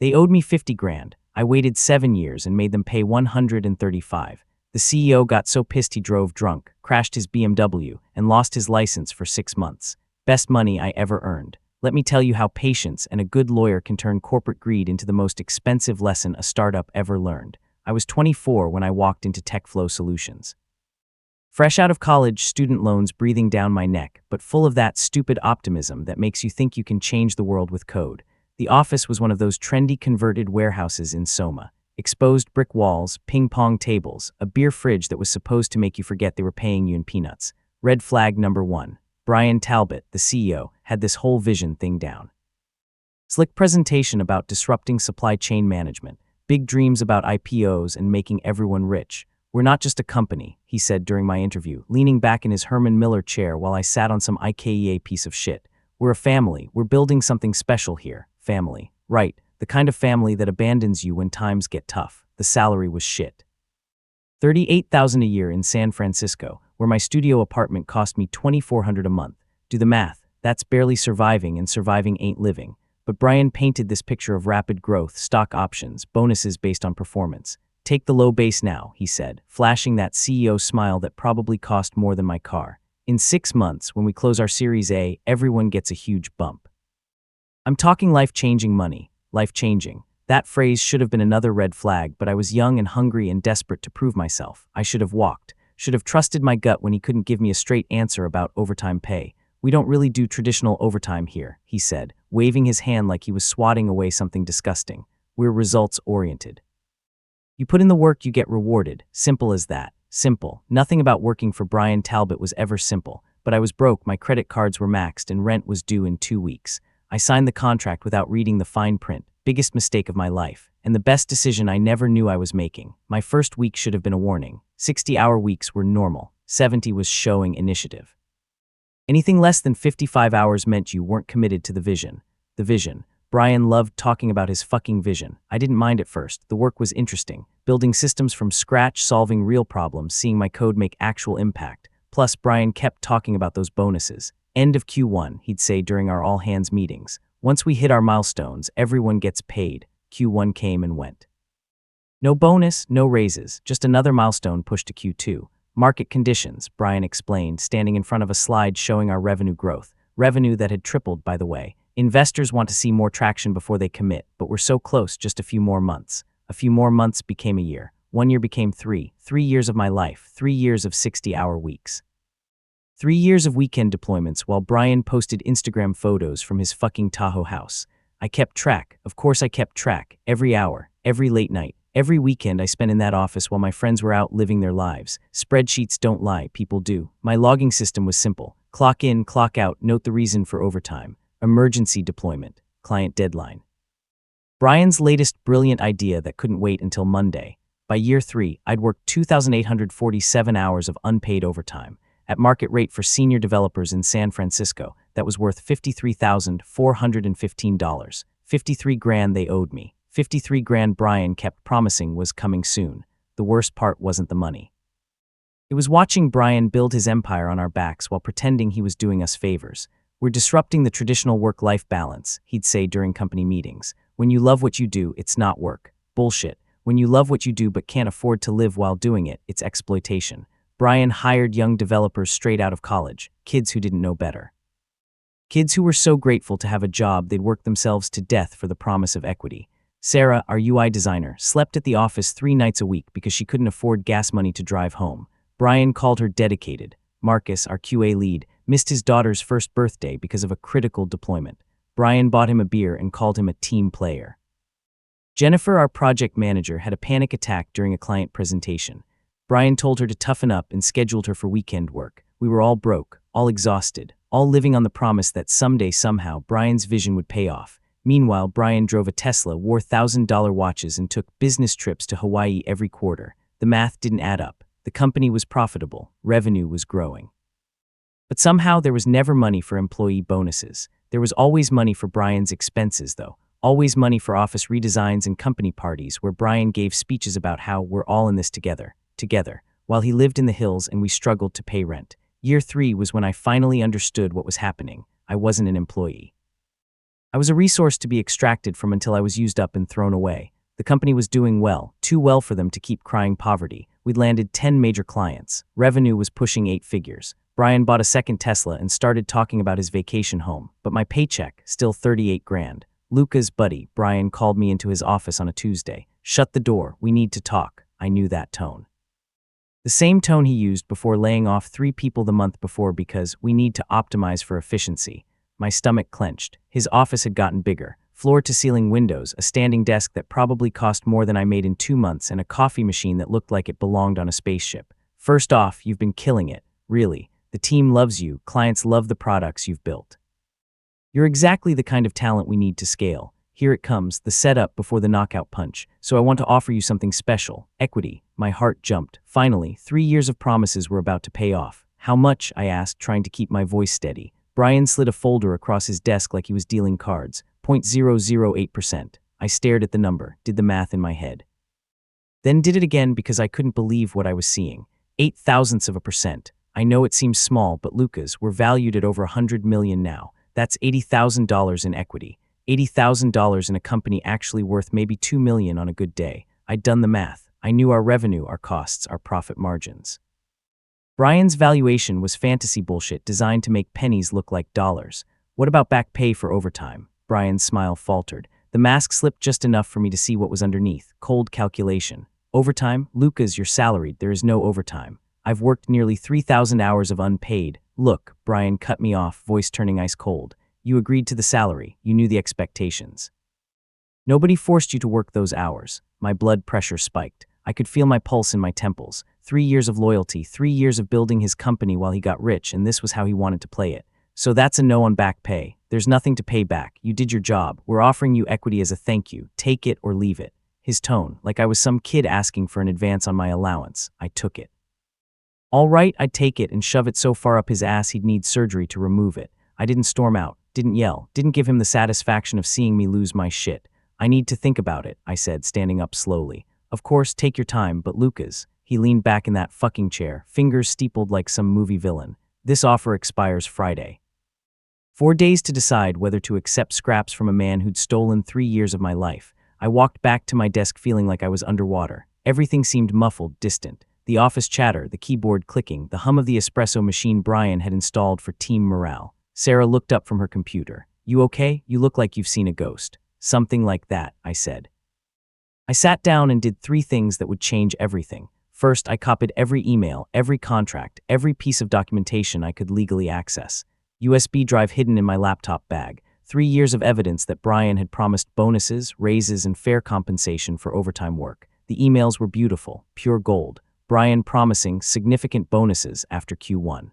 They owed me 50 grand. I waited 7 years and made them pay 135. The CEO got so pissed he drove drunk, crashed his BMW, and lost his license for 6 months. Best money I ever earned. Let me tell you how patience and a good lawyer can turn corporate greed into the most expensive lesson a startup ever learned. I was 24 when I walked into TechFlow Solutions. Fresh out of college, student loans breathing down my neck, but full of that stupid optimism that makes you think you can change the world with code. The office was one of those trendy converted warehouses in Soma. Exposed brick walls, ping-pong tables, a beer fridge that was supposed to make you forget they were paying you in peanuts. Red flag number 1. Brian Talbot, the CEO, had this whole vision thing down. Slick presentation about disrupting supply chain management, big dreams about IPOs and making everyone rich. We're not just a company, he said during my interview, leaning back in his Herman Miller chair while I sat on some IKEA piece of shit. We're a family. We're building something special here. Family. Right. The kind of family that abandons you when times get tough. The salary was shit. $38,000 a year in San Francisco, where my studio apartment cost me $2,400 a month. Do the math. That's barely surviving, and surviving ain't living. But Brian painted this picture of rapid growth, stock options, bonuses based on performance. Take the low base now, he said, flashing that CEO smile that probably cost more than my car. In 6 months, when we close our Series A, everyone gets a huge bump. I'm talking life-changing money. Life-changing. That phrase should have been another red flag, but I was young and hungry and desperate to prove myself. I should have walked. Should have trusted my gut when he couldn't give me a straight answer about overtime pay. We don't really do traditional overtime here, he said, waving his hand like he was swatting away something disgusting. We're results-oriented. You put in the work, you get rewarded. Simple as that. Simple. Nothing about working for Brian Talbot was ever simple, but I was broke, my credit cards were maxed, and rent was due in 2 weeks. I signed the contract without reading the fine print. Biggest mistake of my life, and the best decision I never knew I was making. My first week should have been a warning. 60-hour weeks were normal. 70 was showing initiative. Anything less than 55 hours meant you weren't committed to the vision. The vision. Brian loved talking about his fucking vision. I didn't mind at first. The work was interesting. Building systems from scratch, solving real problems, seeing my code make actual impact. Plus, Brian kept talking about those bonuses. End of Q1, he'd say during our all-hands meetings. Once we hit our milestones, everyone gets paid. Q1 came and went. No bonus, no raises, just another milestone pushed to Q2. Market conditions, Brian explained, standing in front of a slide showing our revenue growth. Revenue that had tripled, by the way. Investors want to see more traction before they commit, but we're so close, just a few more months. A few more months became a year. 1 year became 3. 3 years of my life. 3 years of 60-hour weeks. 3 years of weekend deployments while Brian posted Instagram photos from his fucking Tahoe house. I kept track. Of course I kept track. Every hour, every late night, every weekend I spent in that office while my friends were out living their lives. Spreadsheets don't lie, people do. My logging system was simple. Clock in, clock out, note the reason for overtime. Emergency deployment. Client deadline. Brian's latest brilliant idea that couldn't wait until Monday. By year 3, I'd worked 2,847 hours of unpaid overtime. At market rate for senior developers in San Francisco, that was worth $53,415. 53 grand they owed me. 53 grand Brian kept promising was coming soon. The worst part wasn't the money. It was watching Brian build his empire on our backs while pretending he was doing us favors. We're disrupting the traditional work-life balance, he'd say during company meetings. When you love what you do, it's not work. Bullshit. When you love what you do but can't afford to live while doing it, it's exploitation. Brian hired young developers straight out of college, kids who didn't know better. Kids who were so grateful to have a job they'd work themselves to death for the promise of equity. Sarah, our UI designer, slept at the office 3 nights a week because she couldn't afford gas money to drive home. Brian called her dedicated. Marcus, our QA lead, missed his daughter's first birthday because of a critical deployment. Brian bought him a beer and called him a team player. Jennifer, our project manager, had a panic attack during a client presentation. Brian told her to toughen up and scheduled her for weekend work. We were all broke, all exhausted, all living on the promise that someday, somehow, Brian's vision would pay off. Meanwhile, Brian drove a Tesla, wore $1,000 watches, and took business trips to Hawaii every quarter. The math didn't add up. The company was profitable. Revenue was growing. But somehow there was never money for employee bonuses. There was always money for Brian's expenses, though. Always money for office redesigns and company parties where Brian gave speeches about how we're all in this together, while he lived in the hills and we struggled to pay rent. Year 3 was when I finally understood what was happening. I wasn't an employee. I was a resource to be extracted from until I was used up and thrown away. The company was doing well, too well for them to keep crying poverty. We'd landed 10 major clients. Revenue was pushing 8 figures. Brian bought a second Tesla and started talking about his vacation home, but my paycheck, still 38 grand. Luca's buddy, Brian, called me into his office on a Tuesday. "Shut the door, we need to talk." I knew that tone. The same tone he used before laying off 3 people the month before because we need to optimize for efficiency. My stomach clenched. His office had gotten bigger. Floor-to-ceiling windows, a standing desk that probably cost more than I made in 2 months, and a coffee machine that looked like it belonged on a spaceship. "First off, you've been killing it. Really. The team loves you, clients love the products you've built. You're exactly the kind of talent we need to scale. Here it comes, the setup before the knockout punch. So I want to offer you something special. Equity." My heart jumped. Finally, 3 years of promises were about to pay off. "How much?" I asked, trying to keep my voice steady. Brian slid a folder across his desk like he was dealing cards. 0.008%. I stared at the number, did the math in my head. Then did it again because I couldn't believe what I was seeing. 0.08%. I know it seems small, but Luca's, we're valued at over 100 million now. That's $80,000 in equity. $80,000 in a company actually worth maybe 2 million on a good day. I'd done the math. I knew our revenue, our costs, our profit margins. Brian's valuation was fantasy bullshit designed to make pennies look like dollars. "What about back pay for overtime?" Brian's smile faltered. The mask slipped just enough for me to see what was underneath. Cold calculation. "Overtime? Luca's, you're salaried. There is no overtime. I've worked nearly 3,000 hours of unpaid." "Look," Brian cut me off, voice turning ice cold. "You agreed to the salary. You knew the expectations. Nobody forced you to work those hours." My blood pressure spiked. I could feel my pulse in my temples. 3 years of loyalty, 3 years of building his company while he got rich, and this was how he wanted to play it. "So that's a no on back pay. There's nothing to pay back. You did your job. We're offering you equity as a thank you. Take it or leave it." His tone, like I was some kid asking for an advance on my allowance. I took it. All right, I'd take it and shove it so far up his ass he'd need surgery to remove it. I didn't storm out, didn't yell, didn't give him the satisfaction of seeing me lose my shit. "I need to think about it," I said, standing up slowly. "Of course, take your time, but Luca's." He leaned back in that fucking chair, fingers steepled like some movie villain. "This offer expires Friday. 4 days to decide whether to accept scraps from a man who'd stolen 3 years of my life." I walked back to my desk feeling like I was underwater. Everything seemed muffled, distant. The office chatter, the keyboard clicking, the hum of the espresso machine Brian had installed for team morale. Sarah looked up from her computer. "You okay? You look like you've seen a ghost." "Something like that," I said. I sat down and did 3 things that would change everything. First, I copied every email, every contract, every piece of documentation I could legally access. USB drive hidden in my laptop bag. 3 years of evidence that Brian had promised bonuses, raises, and fair compensation for overtime work. The emails were beautiful, pure gold. Brian promising significant bonuses after Q1.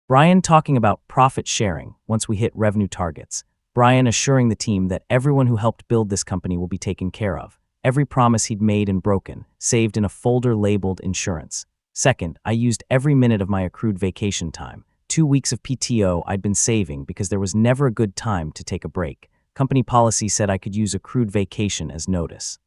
Brian talking about profit sharing once we hit revenue targets. Brian assuring the team that everyone who helped build this company will be taken care of. Every promise he'd made and broken, saved in a folder labeled insurance. Second, I used every minute of my accrued vacation time. 2 weeks of PTO I'd been saving because there was never a good time to take a break. Company policy said I could use accrued vacation as notice.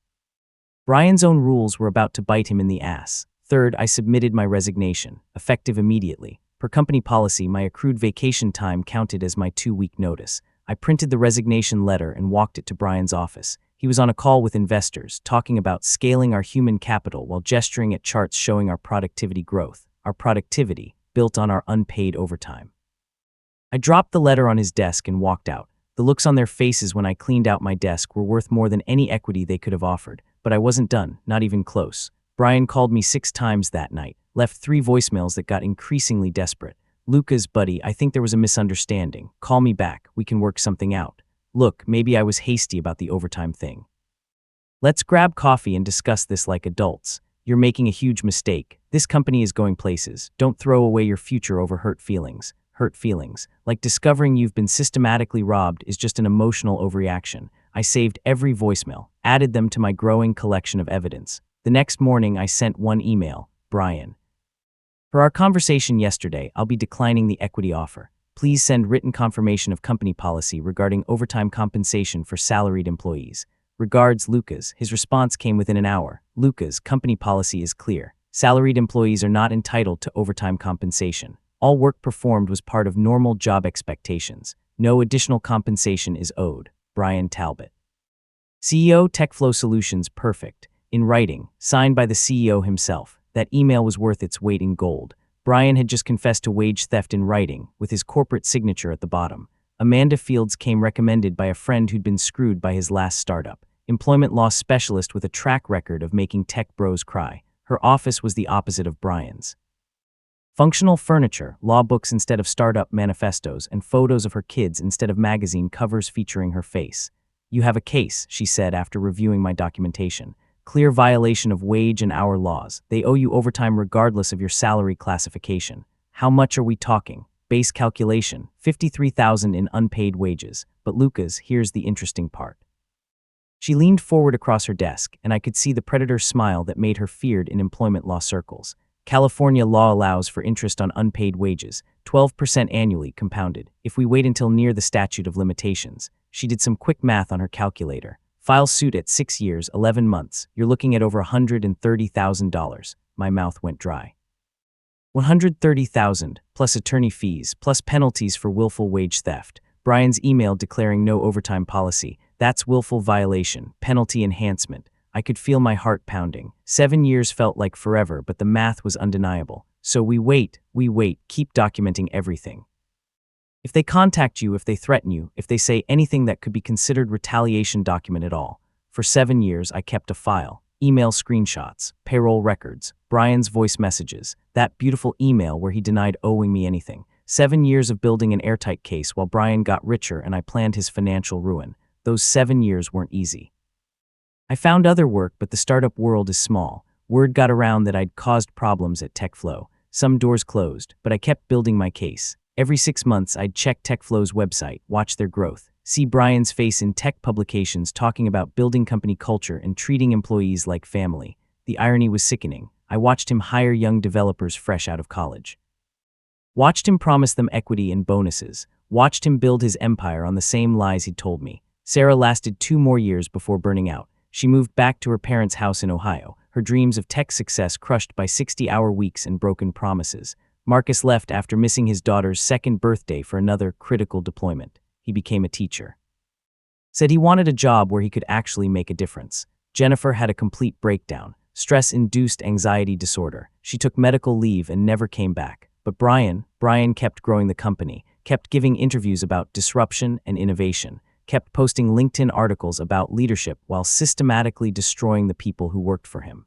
Brian's own rules were about to bite him in the ass. Third, I submitted my resignation, effective immediately. Per company policy, my accrued vacation time counted as my 2-week notice. I printed the resignation letter and walked it to Brian's office. He was on a call with investors, talking about scaling our human capital while gesturing at charts showing our productivity growth. Our productivity, built on our unpaid overtime. I dropped the letter on his desk and walked out. The looks on their faces when I cleaned out my desk were worth more than any equity they could have offered. But I wasn't done, not even close. Brian called me 6 times that night, left 3 voicemails that got increasingly desperate. "Luca's, buddy, I think there was a misunderstanding. Call me back, we can work something out. Look, maybe I was hasty about the overtime thing. Let's grab coffee and discuss this like adults. You're making a huge mistake. This company is going places. Don't throw away your future over hurt feelings. Hurt feelings, like discovering you've been systematically robbed, is just an emotional overreaction." I saved every voicemail, added them to my growing collection of evidence. The next morning, I sent 1 email. "Brian, for our conversation yesterday, I'll be declining the equity offer. Please send written confirmation of company policy regarding overtime compensation for salaried employees. Regards, Luca's." His response came within an hour. "Luca's, company policy is clear. Salaried employees are not entitled to overtime compensation. All work performed was part of normal job expectations. No additional compensation is owed. Brian Talbot. CEO TechFlow Solutions. Perfect. In writing, signed by the CEO himself. That email was worth its weight in gold. Brian had just confessed to wage theft in writing, with his corporate signature at the bottom. Amanda Fields came recommended by a friend who'd been screwed by his last startup. Employment law specialist with a track record of making tech bros cry. Her office was the opposite of Brian's. Functional furniture, law books instead of startup manifestos, and photos of her kids instead of magazine covers featuring her face. You have a case, she said after reviewing my documentation. Clear violation of wage and hour laws. They owe you overtime regardless of your salary classification. How much are we talking? Base calculation, $53,000 in unpaid wages. But Lucas, here's the interesting part. She leaned forward across her desk, and I could see the predator smile that made her feared in employment law circles. California law allows for interest on unpaid wages, 12% annually compounded, if we wait until near the statute of limitations. She did some quick math on her calculator. File suit at 6 years, 11 months. You're looking at over $130,000. My mouth went dry. $130,000, plus attorney fees, plus penalties for willful wage theft. Brian's email declaring no overtime policy. That's willful violation, penalty enhancement. I could feel my heart pounding. 7 years felt like forever, but the math was undeniable. So we wait, keep documenting everything. If they contact you, if they threaten you, if they say anything that could be considered retaliation, document it all. For 7 years, I kept a file. Email screenshots, payroll records, Brian's voice messages, that beautiful email where he denied owing me anything. 7 years of building an airtight case while Brian got richer and I planned his financial ruin. Those 7 years weren't easy. I found other work, but the startup world is small. Word got around that I'd caused problems at TechFlow. Some doors closed, but I kept building my case. Every 6 months, I'd check TechFlow's website, watch their growth, see Brian's face in tech publications talking about building company culture and treating employees like family. The irony was sickening. I watched him hire young developers fresh out of college. Watched him promise them equity and bonuses. Watched him build his empire on the same lies he'd told me. Sarah lasted 2 more years before burning out. She moved back to her parents' house in Ohio, her dreams of tech success crushed by 60-hour weeks and broken promises. Marcus left after missing his daughter's 2nd birthday for another critical deployment. He became a teacher. Said he wanted a job where he could actually make a difference. Jennifer had a complete breakdown, stress-induced anxiety disorder. She took medical leave and never came back. But Brian kept growing the company, kept giving interviews about disruption and innovation, kept posting LinkedIn articles about leadership while systematically destroying the people who worked for him.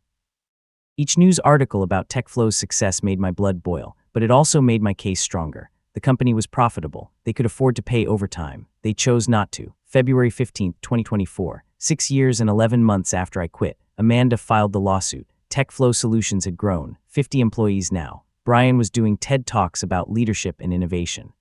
Each news article about TechFlow's success made my blood boil, but it also made my case stronger. The company was profitable. They could afford to pay overtime. They chose not to. February 15, 2024, 6 years and 11 months after I quit, Amanda filed the lawsuit. TechFlow Solutions had grown, 50 employees now. Brian was doing TED Talks about leadership and innovation.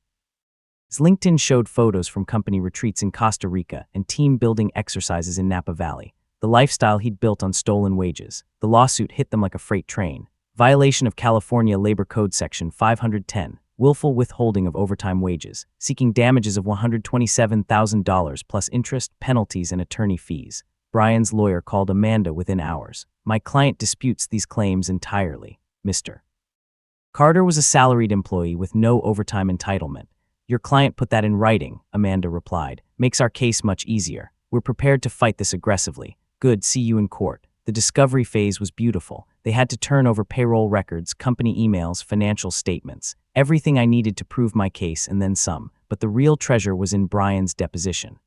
His LinkedIn showed photos from company retreats in Costa Rica and team-building exercises in Napa Valley. The lifestyle he'd built on stolen wages. The lawsuit hit them like a freight train. Violation of California Labor Code Section 510, willful withholding of overtime wages, seeking damages of $127,000 plus interest, penalties, and attorney fees. Brian's lawyer called Amanda within hours. My client disputes these claims entirely. Mr. Carter was a salaried employee with no overtime entitlement. Your client put that in writing, Amanda replied. Makes our case much easier. We're prepared to fight this aggressively. Good, see you in court. The discovery phase was beautiful. They had to turn over payroll records, company emails, financial statements. Everything I needed to prove my case and then some, but the real treasure was in Brian's deposition.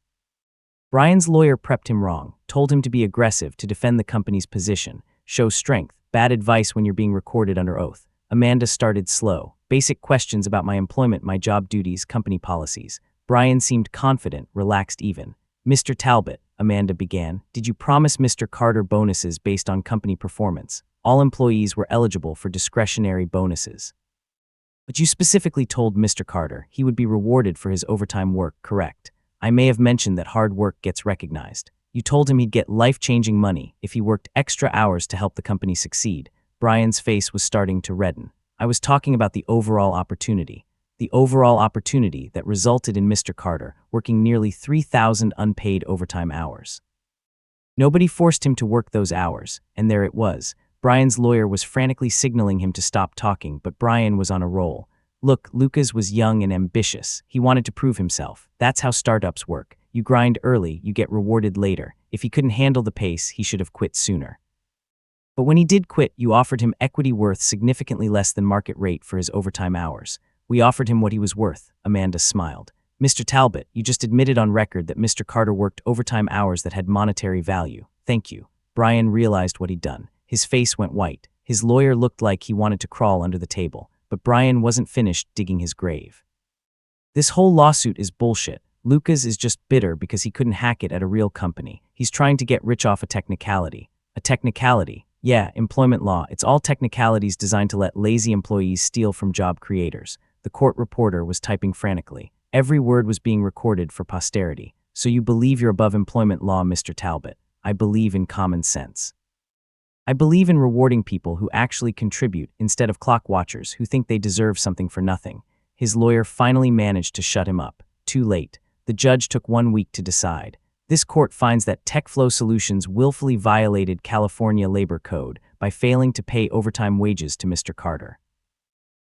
Brian's lawyer prepped him wrong, told him to be aggressive to defend the company's position, show strength, bad advice when you're being recorded under oath. Amanda started slow. Basic questions about my employment, my job duties, company policies. Brian seemed confident, relaxed even. Mr. Talbot, Amanda began, did you promise Mr. Carter bonuses based on company performance? All employees were eligible for discretionary bonuses. But you specifically told Mr. Carter he would be rewarded for his overtime work, correct? I may have mentioned that hard work gets recognized. You told him he'd get life-changing money if he worked extra hours to help the company succeed. Brian's face was starting to redden. I was talking about the overall opportunity. The overall opportunity that resulted in Mr. Carter working nearly 3,000 unpaid overtime hours. Nobody forced him to work those hours, and there it was. Brian's lawyer was frantically signaling him to stop talking, but Brian was on a roll. Look, Lucas was young and ambitious. He wanted to prove himself. That's how startups work. You grind early, you get rewarded later. If he couldn't handle the pace, he should have quit sooner. But when he did quit, you offered him equity worth significantly less than market rate for his overtime hours. We offered him what he was worth. Amanda smiled. Mr. Talbot, you just admitted on record that Mr. Carter worked overtime hours that had monetary value. Thank you. Brian realized what he'd done. His face went white. His lawyer looked like he wanted to crawl under the table. But Brian wasn't finished digging his grave. This whole lawsuit is bullshit. Lucas is just bitter because he couldn't hack it at a real company. He's trying to get rich off a technicality. A technicality? Yeah, employment law. It's all technicalities designed to let lazy employees steal from job creators. The court reporter was typing frantically. Every word was being recorded for posterity. So you believe you're above employment law, Mr. Talbot. I believe in common sense. I believe in rewarding people who actually contribute instead of clock watchers who think they deserve something for nothing. His lawyer finally managed to shut him up. Too late. The judge took 1 week to decide. This court finds that TechFlow Solutions willfully violated California labor code by failing to pay overtime wages to Mr. Carter.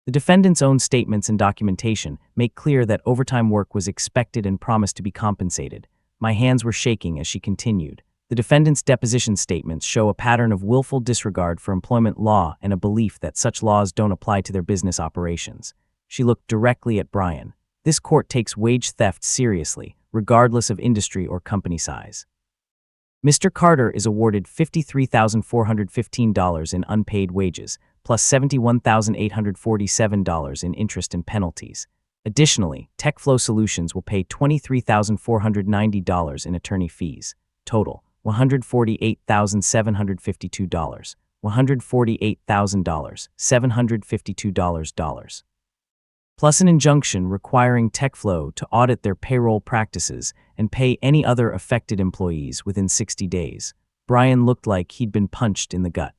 The defendant's own statements and documentation make clear that overtime work was expected and promised to be compensated. My hands were shaking as she continued. The defendant's deposition statements show a pattern of willful disregard for employment law and a belief that such laws don't apply to their business operations. She looked directly at Brian. This court takes wage theft seriously, regardless of industry or company size. Mr. Carter is awarded $53,415 in unpaid wages, plus $71,847 in interest and penalties. Additionally, TechFlow Solutions will pay $23,490 in attorney fees. Total, $148,752. $148,000, $752. Plus an injunction requiring TechFlow to audit their payroll practices and pay any other affected employees within 60 days. Brian looked like he'd been punched in the gut.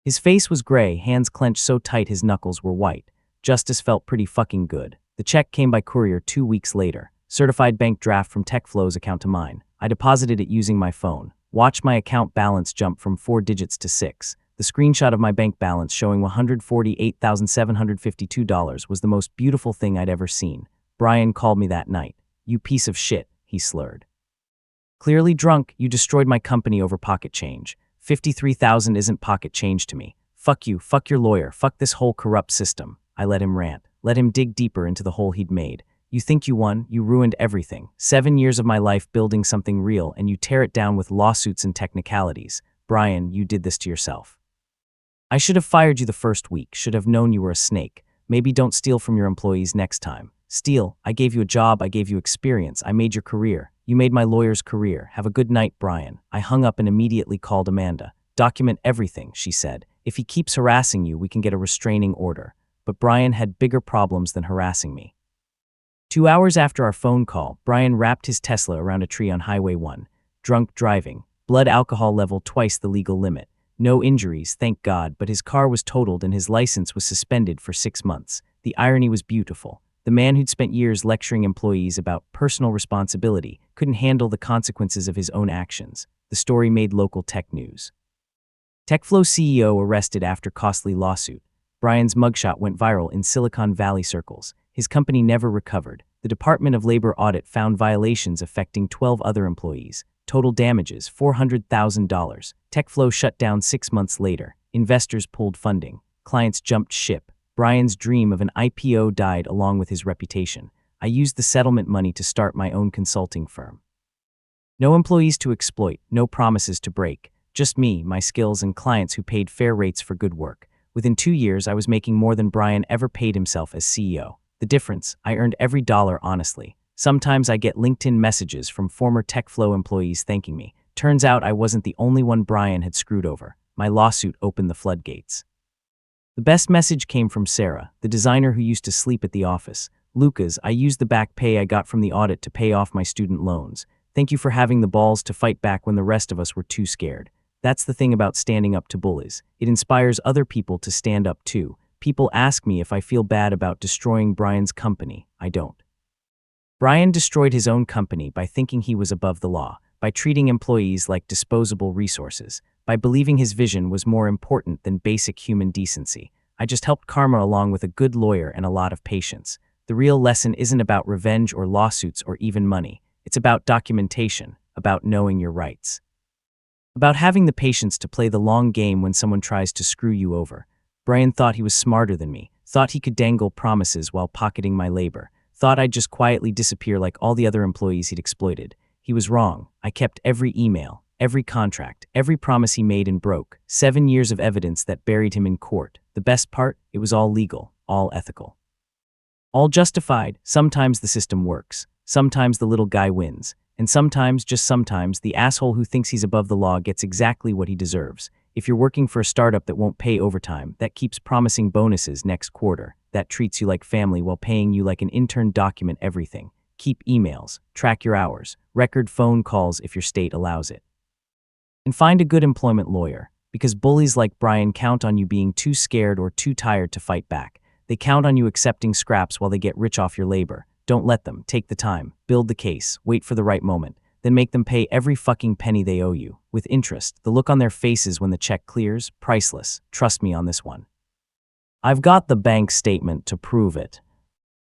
His face was gray, hands clenched so tight his knuckles were white. Justice felt pretty fucking good. The check came by courier 2 weeks later. Certified bank draft from TechFlow's account to mine. I deposited it using my phone. Watched my account balance jump from 4 digits to 6. The screenshot of my bank balance showing $148,752 was the most beautiful thing I'd ever seen. Brian called me that night. You piece of shit, he slurred. Clearly drunk, you destroyed my company over pocket change. $53,000 isn't pocket change to me. Fuck you, fuck your lawyer, fuck this whole corrupt system. I let him rant. Let him dig deeper into the hole he'd made. You think you won, you ruined everything. 7 years of my life building something real and you tear it down with lawsuits and technicalities. Brian, you did this to yourself. I should have fired you the first week, should have known you were a snake. Maybe don't steal from your employees next time. Steal, I gave you a job, I gave you experience, I made your career. You made my lawyer's career. Have a good night, Brian. I hung up and immediately called Amanda. Document everything, she said. If he keeps harassing you, we can get a restraining order. But Brian had bigger problems than harassing me. 2 hours after our phone call, Brian wrapped his Tesla around a tree on Highway 1. Drunk driving. Blood alcohol level twice the legal limit. No injuries, thank God, but his car was totaled and his license was suspended for 6 months. The irony was beautiful. The man who'd spent years lecturing employees about personal responsibility couldn't handle the consequences of his own actions. The story made local tech news. TechFlow CEO arrested after costly lawsuit. Brian's mugshot went viral in Silicon Valley circles. His company never recovered. The Department of Labor audit found violations affecting 12 other employees. Total damages, $400,000. TechFlow shut down 6 months later. Investors pulled funding. Clients jumped ship. Brian's dream of an IPO died along with his reputation. I used the settlement money to start my own consulting firm. No employees to exploit, no promises to break. Just me, my skills, and clients who paid fair rates for good work. Within 2 years, I was making more than Brian ever paid himself as CEO. The difference, I earned every dollar honestly. Sometimes I get LinkedIn messages from former TechFlow employees thanking me. Turns out I wasn't the only one Brian had screwed over. My lawsuit opened the floodgates. The best message came from Sarah, the designer who used to sleep at the office. Lucas, I used the back pay I got from the audit to pay off my student loans. Thank you for having the balls to fight back when the rest of us were too scared. That's the thing about standing up to bullies. It inspires other people to stand up too. People ask me if I feel bad about destroying Brian's company. I don't. Brian destroyed his own company by thinking he was above the law, by treating employees like disposable resources, by believing his vision was more important than basic human decency. I just helped karma along with a good lawyer and a lot of patience. The real lesson isn't about revenge or lawsuits or even money. It's about documentation, about knowing your rights. About having the patience to play the long game when someone tries to screw you over. Brian thought he was smarter than me, thought he could dangle promises while pocketing my labor, thought I'd just quietly disappear like all the other employees he'd exploited. He was wrong. I kept every email, every contract, every promise he made and broke. 7 years of evidence that buried him in court. The best part? It was all legal, all ethical. All justified. Sometimes the system works. Sometimes the little guy wins. And sometimes, just sometimes, the asshole who thinks he's above the law gets exactly what he deserves. If you're working for a startup that won't pay overtime, that keeps promising bonuses next quarter, that treats you like family while paying you like an intern, document everything. Keep emails, track your hours, record phone calls if your state allows it. And find a good employment lawyer, because bullies like Brian count on you being too scared or too tired to fight back. They count on you accepting scraps while they get rich off your labor. Don't let them. Take the time, build the case, wait for the right moment, then make them pay every fucking penny they owe you, with interest. The look on their faces when the check clears, priceless. Trust me on this one. I've got the bank statement to prove it.